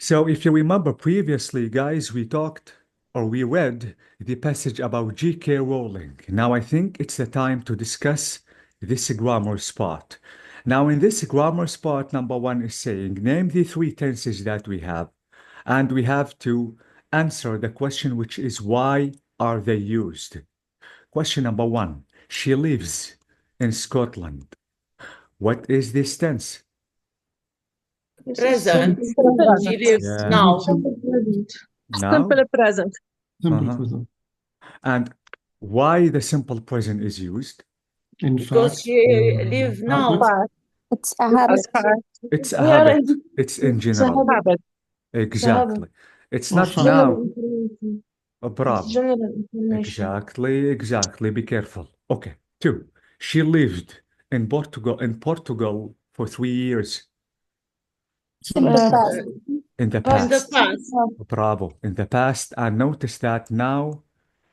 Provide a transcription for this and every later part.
So if you remember previously, guys, we talked or we read the passage about G.K. Rowling. Now I think it's the time to discuss this grammar spot. Now in this grammar spot, number one is saying, name the three tenses that we have. And we have to answer the question, which is why are they used? Question number one, she lives in Scotland. What is this tense? Present. Present. She lives Yeah. now. Simple present. Now? Simple present. Simple Uh-huh. present. And why the simple present is used? In Because fact, she lives now. habit. It's a habit. It's a We are habit. It's in It's a general. habit. Exactly. It's Or not fact. now. information. It's Bravo. general information. Exactly. Be careful. Okay. Two. She lived in Portugal for 3 years. Simple past. In the In the past. past. Bravo. In the past. And notice that now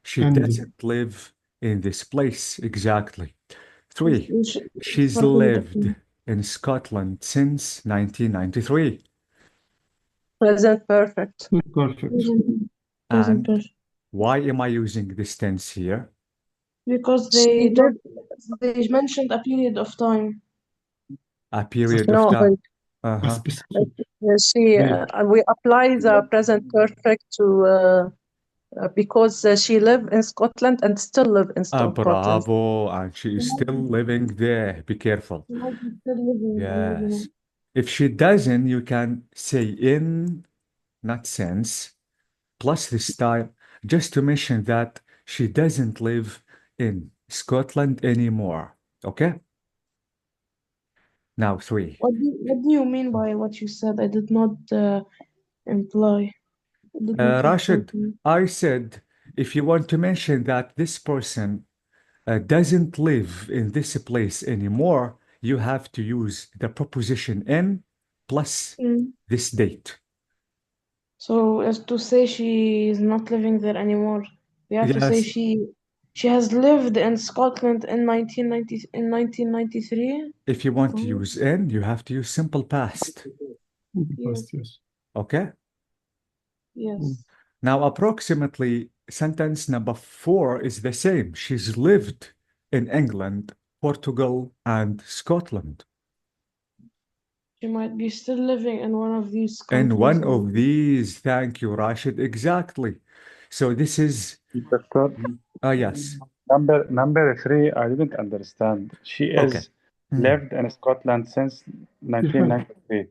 she And- doesn't live in this place. Exactly. Three. She's What is it? lived in Scotland since 1993. Present perfect. Perfect. And why am I using this tense here? Because She they mentioned a period of time. A period No, of time. A Uh-huh. specific. we apply the present perfect to because she live in Scotland and still live in Scotland. Bravo. And she is still living there. Be careful. Yes. If she doesn't, you can say in, not since, plus this time, just to mention that she doesn't live in Scotland anymore. Okay? Now, three. What do you mean by what you said? I did not imply. I did not Rashid, imply. I said if you want to mention that this person doesn't live in this place anymore, you have to use the preposition in plus this date. So as to say she is not living there anymore, we have to say Yes. she has lived in Scotland in 1993. If you want to use in, you have to use simple past. Past, yes. Okay? Yes. Now, approximately sentence number 4 is the same. She's lived in England, Portugal, and Scotland. She might be still living in one of these countries. In one of these, thank you, Rashid. Exactly. So this is, Doctor, yes. number 3, I didn't understand. She Okay. is lived in Scotland since 1993.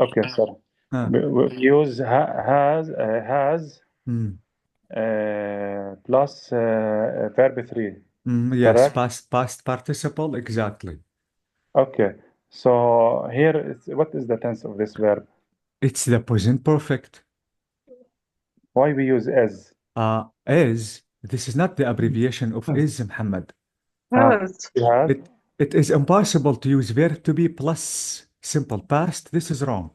Okay, sorry. We use has plus verb 3. Yes, Correct? past participle, exactly. Okay. So here, what is the tense of this verb? It's the present perfect. Why we use as? This is not the abbreviation of is, Muhammad. Yes. It is impossible to use verb to be plus simple past. This is wrong.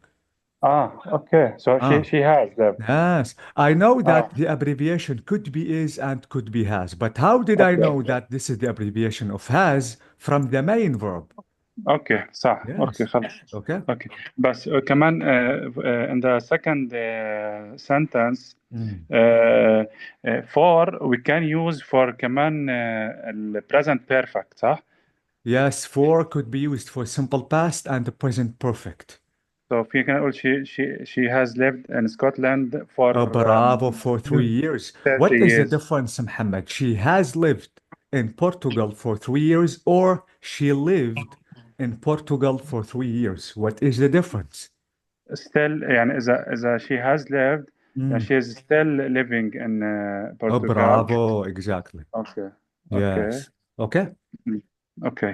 Okay. So she has the. Yes, I know that the abbreviation could be is and could be has, but how did I know that this is the abbreviation of has from the main verb? اوكي صح Yes. اوكي خلاص Okay. اوكي بس كمان in the second sentence for we can use for كمان ال present perfect صح؟ Yes, for could be used for simple past and the present perfect. So في كان نقول she has lived in Scotland for bravo, for 3 years. 30 What is the years. difference, Muhammad? She has lived in Portugal for 3 years or she lived in Portugal for 3 years. What is the difference? Still يعني إذا she has lived she is still living in Portugal. Bravo, exactly. Okay. Yes. Okay. Okay.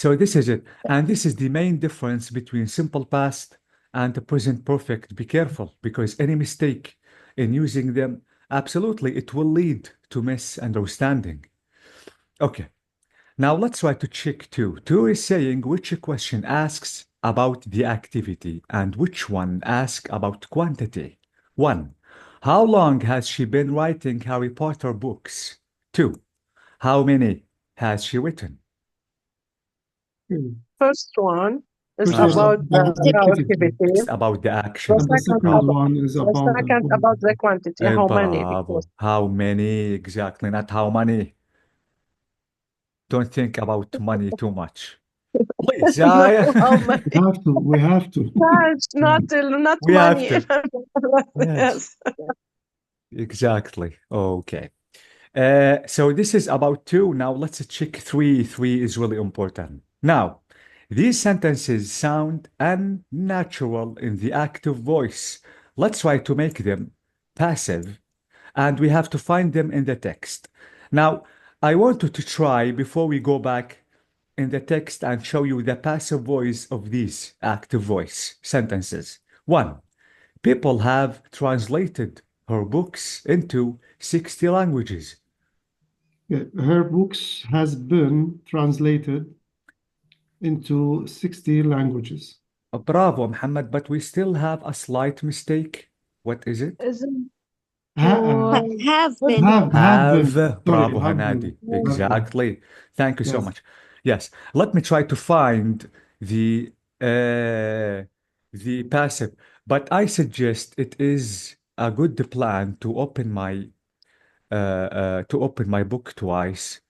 So this is it. And this is the main difference between simple past and the present perfect. Be careful, because any mistake in using them, absolutely, it will lead to misunderstanding. Okay. Now let's try to check 2. 2 is saying which question asks about the activity and which one asks about quantity. 1. How long has she been writing Harry Potter books? 2. How many has she written? First one. It's Which was about about the activity. activity. It's about the action. The And the second second about one is the about the second about the quantity, how many? Bravo. Because How many? Exactly. Not how many. Don't think about money too much. Please. how many? We have to. Charge, not We have money. to. Yes. Exactly. Okay. So this is about 2. Now let's check 3. 3 is really important. Now, these sentences sound unnatural in the active voice. Let's try to make them passive, and we have to find them in the text. Now, I want you to try before we go back in the text and show you the passive voice of these active voice sentences. 1. People have translated her books into 60 languages. Yeah, her books has been translated into 60 languages. Bravo, Muhammad, but we still have a slight mistake. What is it? Isn't Have been. Have been. Sorry, Bravo, have Hanadi. been. Have been. Exactly. Thank you so Yes. much. Yes. Let me try to find the passive, but I suggest it is a good plan to open my book twice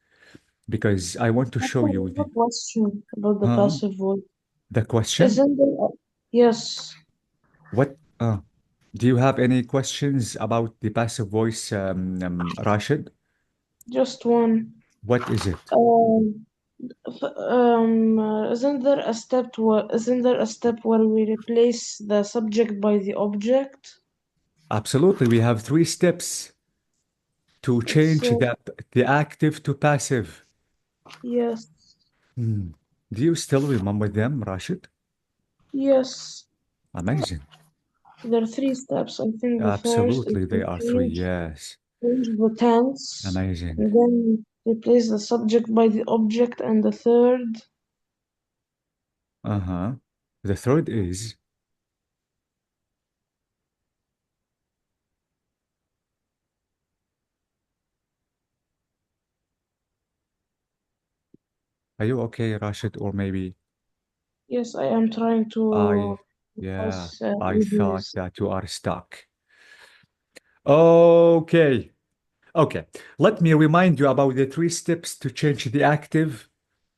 because I want to show you The question about the Huh? passive voice. the question. Isn't there? Yes, What do you have any questions about the passive voice, Rashid? just one. What is it? Isn't there a step where we replace the subject by the object? Absolutely. We have 3 steps to change So, the active to passive. yes, Do you still remember them, Rashid? yes. Amazing. There are 3 steps. I think the first is Absolutely, they to are 3. Yes. change the tense, Amazing. and then replace the subject by the object, and the third, The third is Are you okay, Rashid? Or maybe yes, I am trying to I with thought this. that you are stuck. Okay. Okay. Let me remind you about the 3 steps to change the active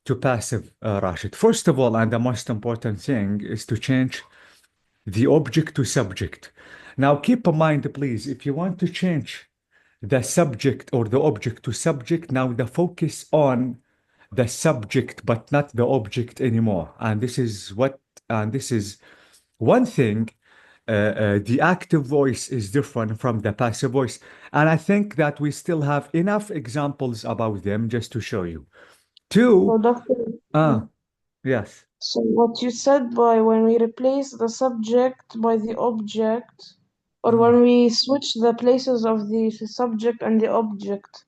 to passive, Rashid. First of all, and the most important thing is to change the object to subject. Now, keep in mind, please, if you want to change the subject or the object to subject, now the focus on the subject, but not the object anymore. And this is one thing. The active voice is different from the passive voice. And I think that we still have enough examples about them just to show you. 2, So, Doctor, yes. so what you said by when we replace the subject by the object, or when we switch the places of the subject and the object,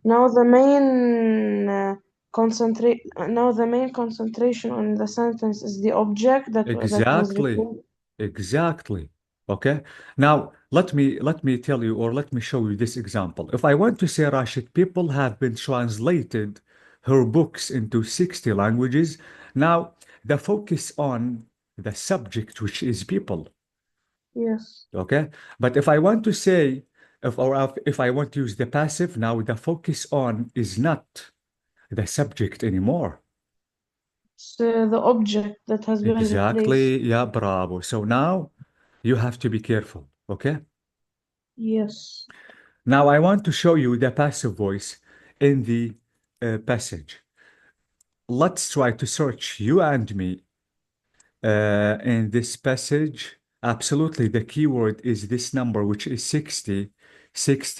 now the main concentration on the sentence is the object that was Exactly. replaced. Exactly. Okay. Now, let me tell you, or let me show you this example. If I want to say, Rashid, people have been translated her books into 60 languages. Now, the focus on the subject, which is people. Yes. Okay. But if I want to say, if I want to use the passive, now the focus on is not the subject anymore. It's the object that has been replaced. Exactly. Yeah, bravo. So now you have to be careful. Okay. Yes. Now I want to show you the passive voice in the passage. Let's try to search you and me in this passage. Absolutely, the keyword is this number, which is 60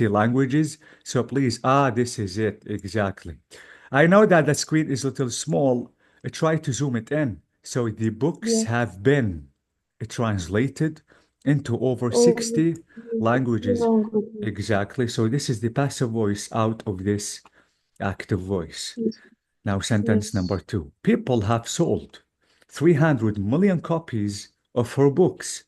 languages. So please, this is it, exactly. I know that the screen is a little small. Try to zoom it in. So the books have been translated into over 60 languages. Exactly. So this is the passive voice out of this active voice. Now, sentence number 2. People have sold 300 million copies of her books.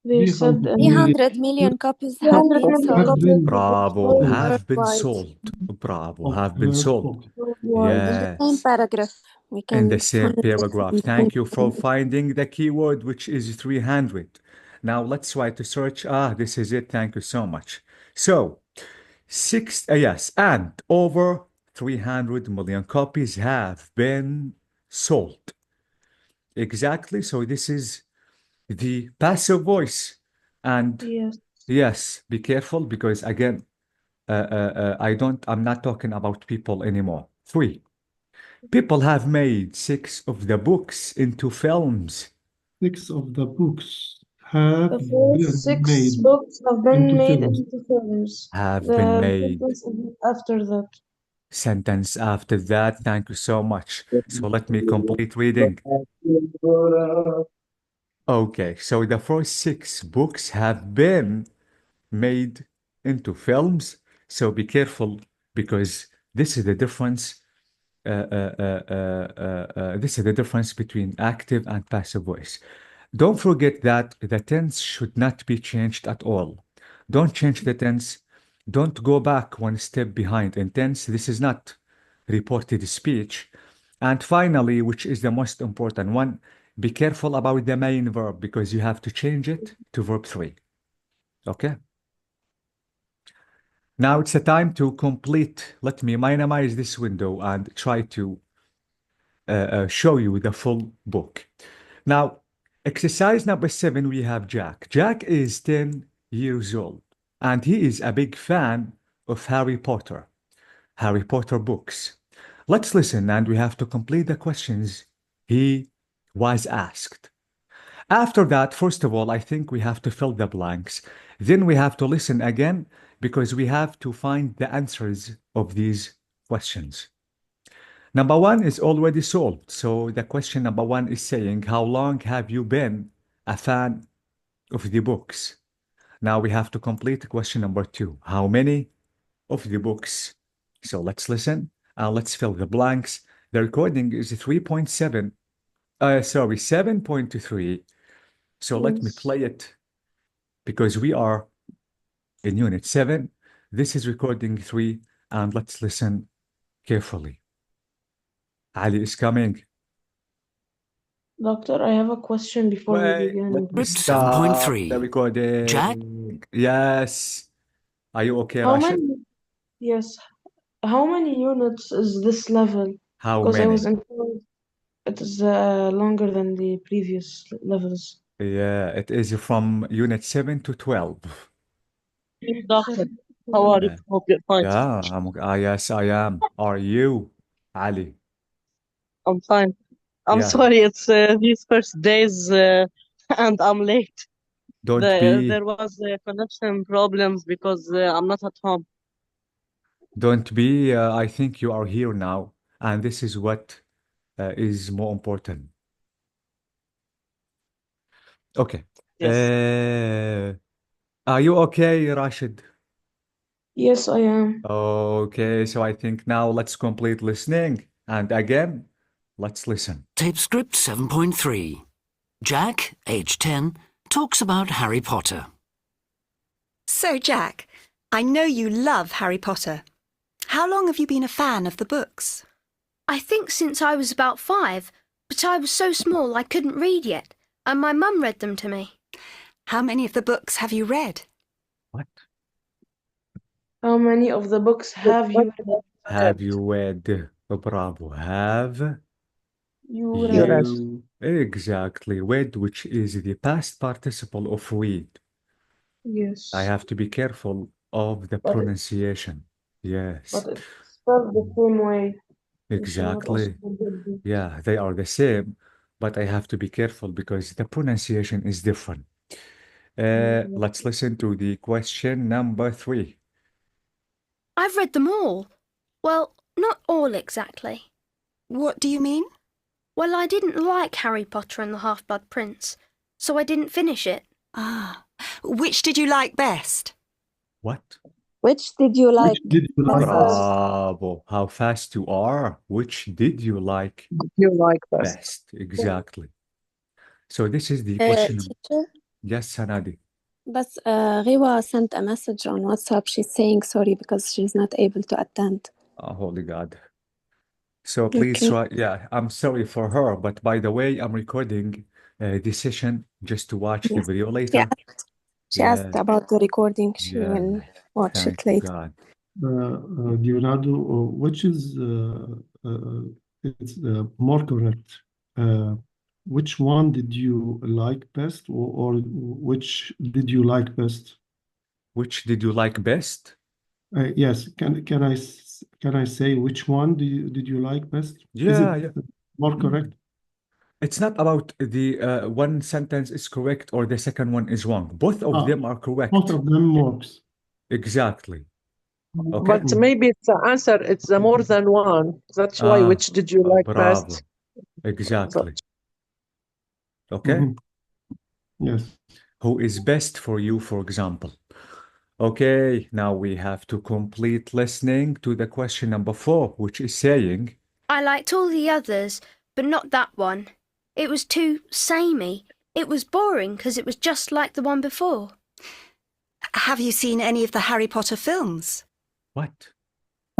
They said 300 million copies have been sold. Bravo, have been Worldwide. sold. Bravo, have been sold. In the same Yes. paragraph. We In the can same find paragraph. it. Thank you for finding the keyword, which is 300. Now let's try to search. This is it. Thank you so much. So, yes, and over 300 million copies have been sold. Exactly. So this is the passive voice. And Yes. yes, be careful because again, I'm not talking about people anymore. 3. People have made 6 of the books into films. 6 of the books have The first been 6 made books have been into made films. into films. Have The been made. sentence is after that. Sentence after that. Thank you so much. So let me complete reading. Okay, so the first 6 books have been made into films. So be careful because this is the difference. This is the difference between active and passive voice. Don't forget that the tense should not be changed at all. Don't change the tense. Don't go back one step behind in tense. This is not reported speech. And finally, which is the most important one, be careful about the main verb because you have to change it to verb 3. Okay? Now it's a time to complete. Let me minimize this window and try to show you the full book. Now, exercise number 7, we have Jack. Jack is 10 years old, and he is a big fan of Harry Potter books. Let's listen, and we have to complete the questions he was asked. After that, first of all, I think we have to fill the blanks. Then we have to listen again because we have to find the answers of these questions. Number 1 is already solved. So the question number 1 is saying, how long have you been a fan of the books? Now we have to complete question number 2. How many of the books? So let's listen and let's fill the blanks. The recording is 3.7, 7.3. So let me play it because we are in unit 7. This is recording 3 and let's listen carefully. Ali is coming. Doctor, I have a question before we begin. Let me Script stop 7.3. the recording. Jack? Yes. Are you okay, How Rashid? many? Yes. How many units is this level? How Because I was many? informed it is longer than the previous levels. Yeah, it is from unit 7 to 12. Doctor, how are you? Yeah, Hope you're fine. yes, I am. Are you, Ali? I'm fine. I'm Yeah, sorry, it's these first days and I'm late. don't There be, was connection problems because I'm not at home. I think you are here now, and this is what is more important. Okay. Yes. Are you okay, Rashid? Yes, I am. Okay, so I think now let's complete listening. And again, let's listen. Tape script 7.3. Jack, age 10, talks about Harry Potter. So, Jack, I know you love Harry Potter. How long have you been a fan of the books? I think since I was about 5, but I was so small I couldn't read yet, and my mum read them to me. How many of the books have you read? What? How many of the books have you read? Have you read? Bravo. Have You read. you exactly read, which is the past participle of read. Yes. I have to be careful of the But pronunciation. Yes, but it's spelled the same way. You cannot also exactly. forget this. Yeah, they are the same, but I have to be careful because the pronunciation is different. Let's listen to the question number 3. I've read them all. Well, not all exactly. What do you mean? Well, I didn't like Harry Potter and the Half-Blood Prince, so I didn't finish it. Ah, which did you like best? What? Which did you like? Which did you like best? Bravo. How fast you are. Which did you like You like best. best? Exactly. So this is the question. Teacher, Yes, Sanadi. but Riwa sent a message on WhatsApp. She's saying sorry because she's not able to attend. Oh, holy God. So please Okay. try. Yeah, I'm sorry for her, but by the way, I'm recording this session just to watch the Yes. video She later. asked, she asked Yeah, about the recording. She yeah. will watch Thank it you, later. God. Diorado, which is it's more correct? Which one did you like best, or which did you like best? Which did you like best? Yes, can I say which one did you like best? Is Yeah, it yeah. more correct? It's not about the one sentence is correct or the second one is wrong. Both of them are correct. Both of them works. Exactly. Okay. But maybe it's the answer, it's more than one. That's why, which did you like Bravo. best? Exactly. Okay. Mhm. Yes. Who is best for you, for example? Okay, now we have to complete listening to the question number 4, which is saying, I liked all the others, but not that one. It was too samey. It was boring because it was just like the one before. Have you seen any of the Harry Potter films? what?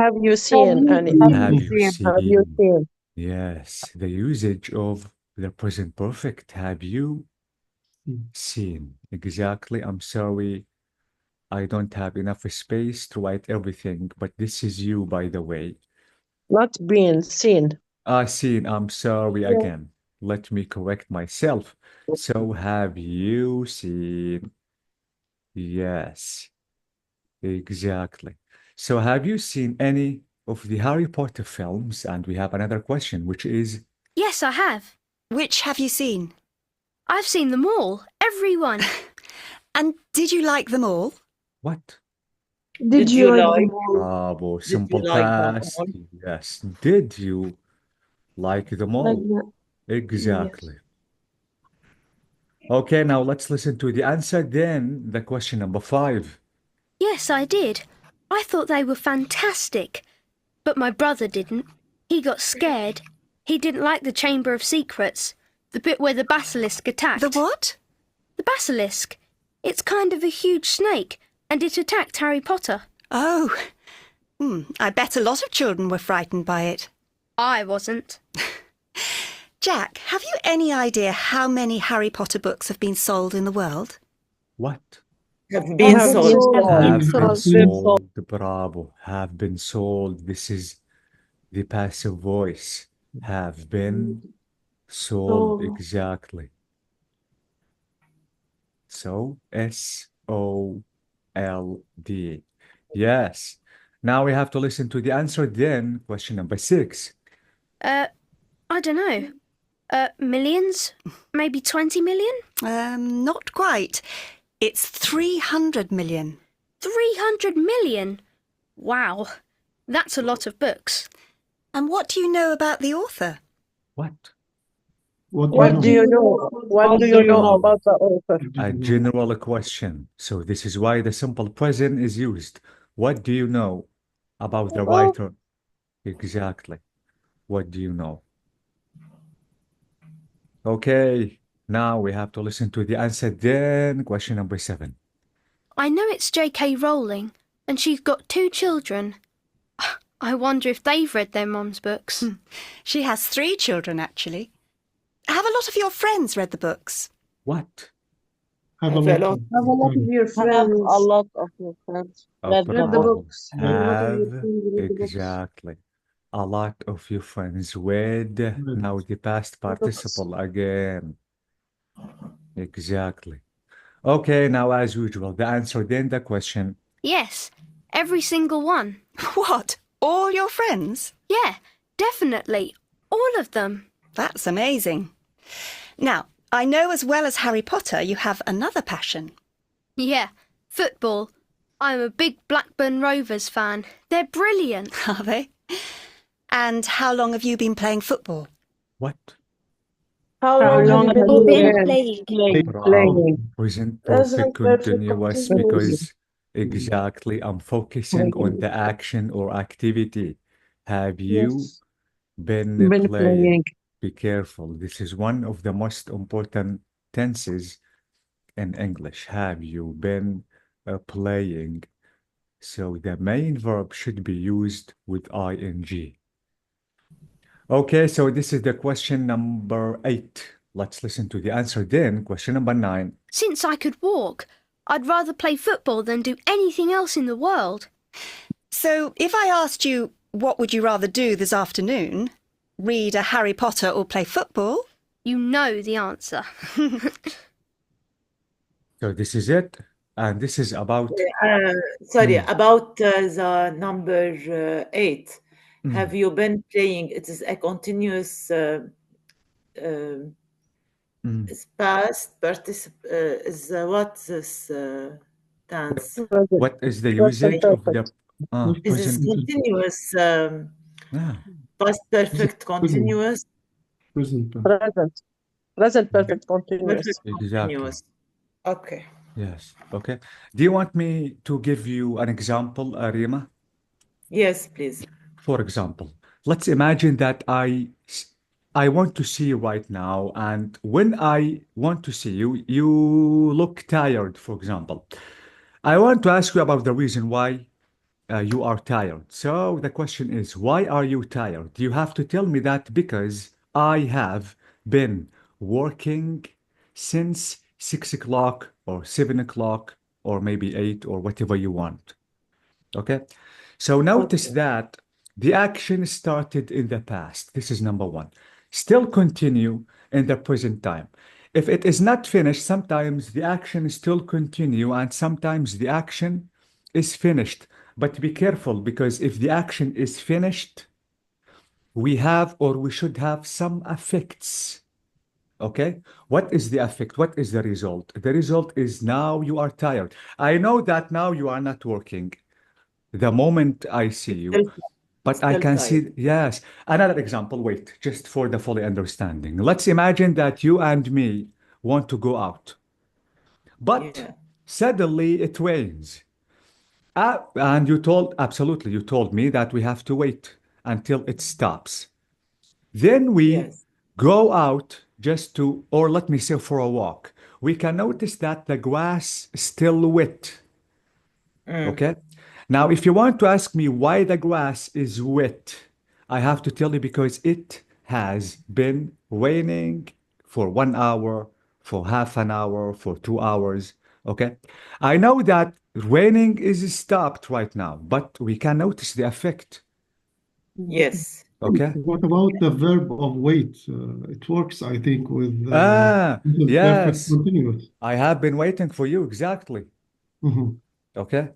Have you seen any? Have you Have you seen? seen? Yes, the usage of the present perfect. Have you seen? Exactly. I'm sorry. I don't have enough space to write everything, but this is you, by the way. Not been seen. Seen. I'm sorry again. Let me correct myself. So, have you seen? Yes, exactly. So, have you seen any of the Harry Potter films? And we have another question, which is, Yes, I have. Which have you seen? I've seen them all. Everyone. And did you like them all? what? Did you like them all? Bravo, simple like them past. all? Yes. Did you like them Like all? that. Exactly. Okay, now let's listen to the answer. Then the question number 5. Yes, I did. I thought they were fantastic. But my brother didn't. He got scared. He didn't like the Chamber of Secrets, the bit where the basilisk attacked. The what? The basilisk. It's kind of a huge snake, and it attacked Harry Potter. Oh, I bet a lot of children were frightened by it. I wasn't. Jack, have you any idea how many Harry Potter books have been sold in the world? What? Have been sold. Have been sold. sold. Bravo. Have been sold. This is the passive voice. Have been sold. Sold. Exactly. So SOLD. Yes. Now we have to listen to the answer. Then question number 6. I don't know. Millions? Maybe 20 million? Not quite. It's 300 million. 300 million? Wow. That's a lot of books. And what do you know about the author? What? What do you know? What do you know about the author? A general question. So this is why the simple present is used. What do you know about the writer? Exactly. What do you know? Okay, now we have to listen to the answer. Then question number 7. I know it's J.K. Rowling, and she's got 2 children. I wonder if they've read their mum's books. She has 3 children, actually. Have a lot of your friends read the books? What? Have a lot of Have a lot of your friends. A lot of your friends. Read the Bravo. books. Have a lot of your Have, friends read the books. exactly. A lot of your friends read. Now the past participle again. Exactly. Okay, now as usual, the answer, then the question. Yes, every single one. What? All your friends? Yeah, definitely. All of them. That's amazing. Now, I know as well as Harry Potter, you have another passion. Yeah, football. I'm a big Blackburn Rovers fan. They're brilliant. Are they? And how long have you been playing football? What? How long have you been playing? Bravo. Present Present perfect perfect continuous, continuous. because exactly I'm focusing on the action or activity. Have you Yes. been Been playing? playing. Be careful. This is one of the most important tenses in English. Have you been playing? So the main verb should be used with ing. Okay, so this is the question number 8. Let's listen to the answer then. Question number 9. Since I could walk, I'd rather play football than do anything else in the world. So if I asked you, what would you rather do this afternoon? Read a Harry Potter or play football? You know the answer. So this is it. And this is about... Sorry, about the number 8. Have you been playing? It is a continuous past is what this tense? What is the usage of the Is this continuous past perfect continuous? Present perfect. Present perfect continuous. Exactly. Okay. Yes. Okay. Do you want me to give you an example, Rima? Yes, please. For example, let's imagine that I want to see you right now, and when I want to see you, you look tired, for example. I want to ask you about the reason why you are tired. So the question is, why are you tired? You have to tell me that because I have been working since 6 o'clock or 7 o'clock or maybe 8 or whatever you want. Okay? So notice that the action started in the past. This is number 1. Still continue in the present time. If it is not finished, sometimes the action still continue and sometimes the action is finished. But be careful, because if the action is finished, we have or we should have some effects. Okay? What is the effect? What is the result? The result is now you are tired. I know that now you are not working the moment I see you. But I can see, yes. Another example, wait, just for the fully understanding. Let's imagine that you and me want to go out. But suddenly it rains. And you told me that we have to wait until it stops. Then we go out just to, or let me say for a walk. We can notice that the grass is still wet. Okay? Now, if you want to ask me why the grass is wet, I have to tell you because it has been raining for 1 hour, for half an hour, for 2 hours. Okay? I know that raining is stopped right now, but we can notice the effect. Yes. Okay. What about the verb of wait? It works, I think, with yes. perfect continuous. I have been waiting for you, exactly. Okay.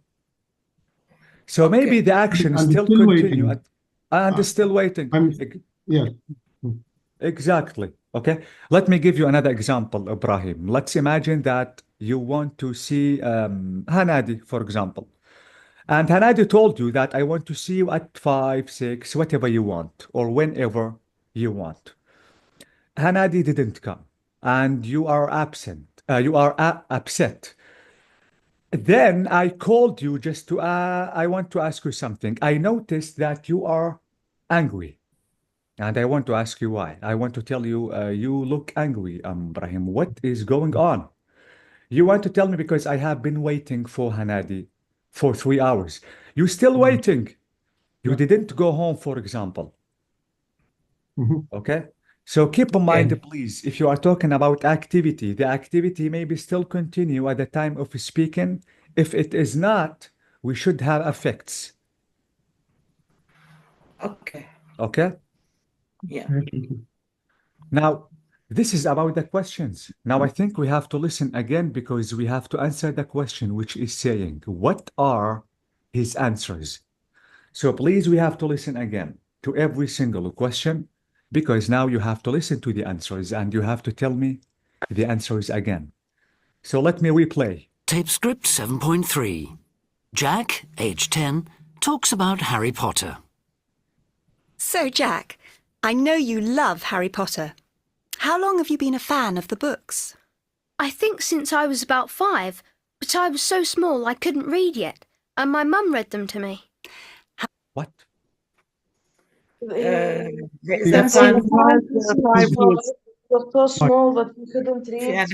So maybe the action still continue and still waiting. Yeah. Exactly. Okay. Let me give you another example, Ibrahim. Let's imagine that you want to see Hanadi, for example. And Hanadi told you that I want to see you at 5, 6, whatever you want, or whenever you want. Hanadi didn't come, and you are absent. You are upset. Then I called you just to, I want to ask you something. I noticed that you are angry, and I want to ask you why. I want to tell you, you look angry, Ibrahim. What is going on? You want to tell me because I have been waiting for Hanadi for 3 hours. You're still waiting. You didn't go home, for example. Okay? So keep in mind, please, if you are talking about activity, the activity maybe still continue at the time of speaking. If it is not, we should have effects. Okay. Okay? Yeah. Now, this is about the questions. Now, I think we have to listen again because we have to answer the question, which is saying, what are his answers? So please, we have to listen again to every single question, because now you have to listen to the answers and you have to tell me the answers again. So let me replay. Tape script 7.3. Jack, age 10, talks about Harry Potter. So, Jack, I know you love Harry Potter. How long have you been a fan of the books? I think since I was about 5, but I was so small I couldn't read yet, and my mum read them to me. What? Since he was so small that he couldn't read.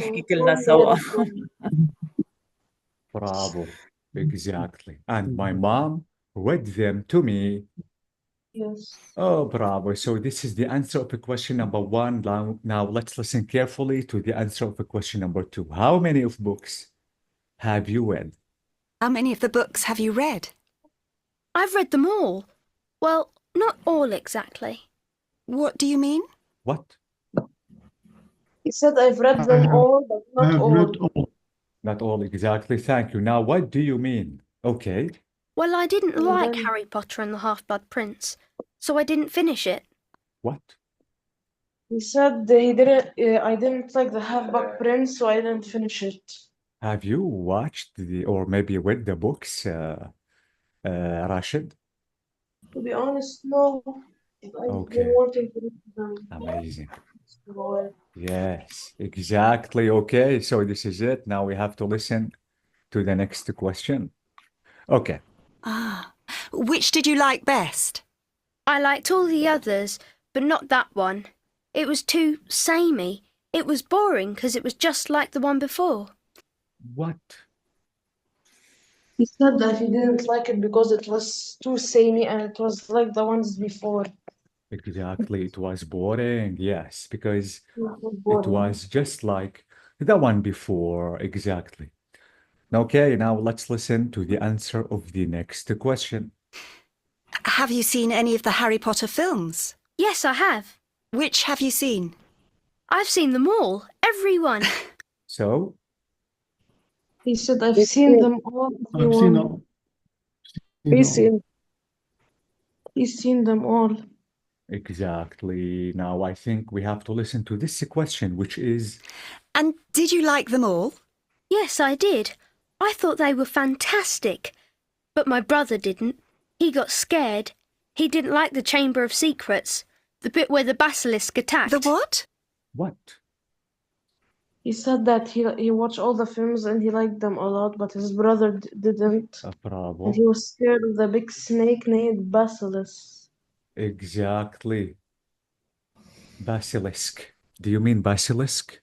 Bravo. Exactly. And my mom read them to me. Yes. Oh, bravo. So this is the answer of question number 1. Now let's listen carefully to the answer of question number 2. How many of books have you read? How many of the books have you read? I've read them all. Well, not all exactly. What do you mean? What? He said, I've read I them have, all, but I not have all. read all. Not all exactly. Thank you. Now, what do you mean? Okay. Well, I didn't And like then Harry Potter and the Half-Blood Prince, so I didn't finish it. What? he said he didn't. I didn't like the Half-Blood Prince, so I didn't finish it. Have you watched or maybe read the books, Rashid? To be honest, no. I've been Okay. wanting to read them. Amazing. for a while. Yes, exactly. Okay, so this is it. Now we have to listen to the next question. Okay. Ah, which did you like best? I liked all the others, but not that one. It was too samey. It was boring because it was just like the one before. What? He said that he didn't like it because it was too samey and it was like the ones before. Exactly. It was boring. Yes, because It was it boring. was just like the one before. Exactly. Okay, now let's listen to the answer of the next question. Have you seen any of the Harry Potter films? Yes, I have. Which have you seen? I've seen them all. Every one. So, He said, I've seen them all. I've seen everyone. all. He's seen. He's seen them all. exactly. Now I think we have to listen to this question, which is, And did you like them all? Yes, I did. I thought they were fantastic. But my brother didn't. He got scared. He didn't like the Chamber of Secrets, the bit where the basilisk attacked. The what? what? He said that he watched all the films and he liked them a lot, but his brother didn't. Bravo. And he was scared of the big snake named Basilisk. Exactly. Basilisk. Do you mean basilisk?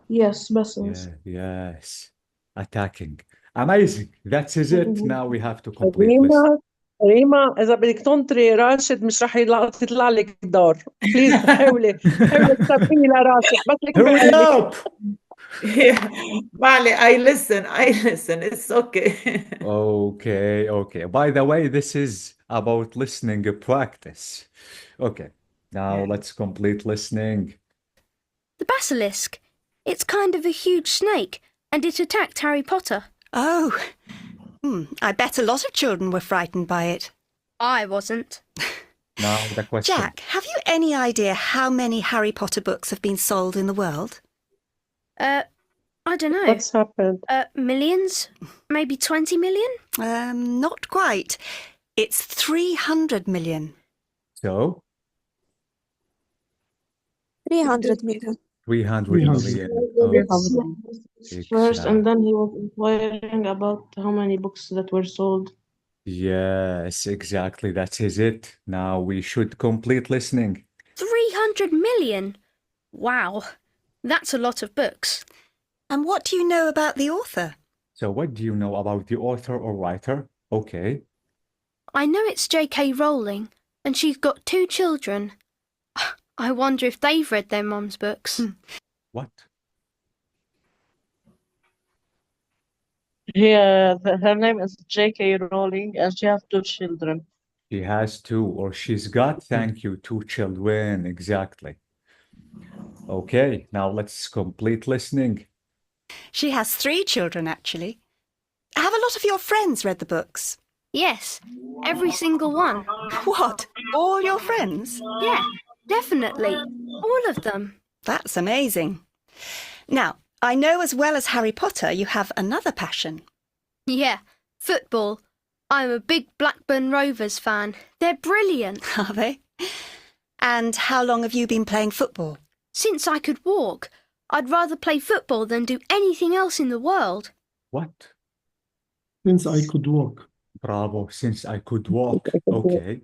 Yes, Basilisk. Yeah, yes. Attacking. Amazing. That is it. Mhm. Now we have to complete list. ريما إذا بدك تنطري راشد مش رح تطلع لك الدار. بليز حاولي تسبقي لراشد بس لك Hurry up! Yeah, Mali, I listen. It's okay. Okay. By the way, this is about listening practice. Okay. Now let's complete listening. The basilisk. It's kind of a huge snake, and it attacked Harry Potter. Oh, I bet a lot of children were frightened by it. I wasn't. Now the question. Jack, have you any idea how many Harry Potter books have been sold in the world? I don't know. What's happened? Millions? Maybe 20 million? Not quite. It's 300 million. So, 300 million. 300 300. million. First, and then he was inquiring about how many books that were sold. Yes, exactly. That is it. Now we should complete listening. 300 million? Wow. That's a lot of books. And what do you know about the author? So what do you know about the author or writer? Okay. I know it's J.K. Rowling, and she's got 2 children. I wonder if they've read their mum's books. What? Her name is J.K. Rowling and she has 2 children. She has 2, or she's got, thank you, 2 children. Exactly. Okay, now let's complete listening. She has 3 children, actually. Have a lot of your friends read the books? Yes, every single one. What? All your friends? Yeah, definitely. All of them. That's amazing. Now, I know as well as Harry Potter, you have another passion. Yeah, football. I'm a big Blackburn Rovers fan. They're brilliant. Are they? And how long have you been playing football? Since I could walk, I'd rather play football than do anything else in the world. What? Since I could walk. Bravo, since I could walk. Okay.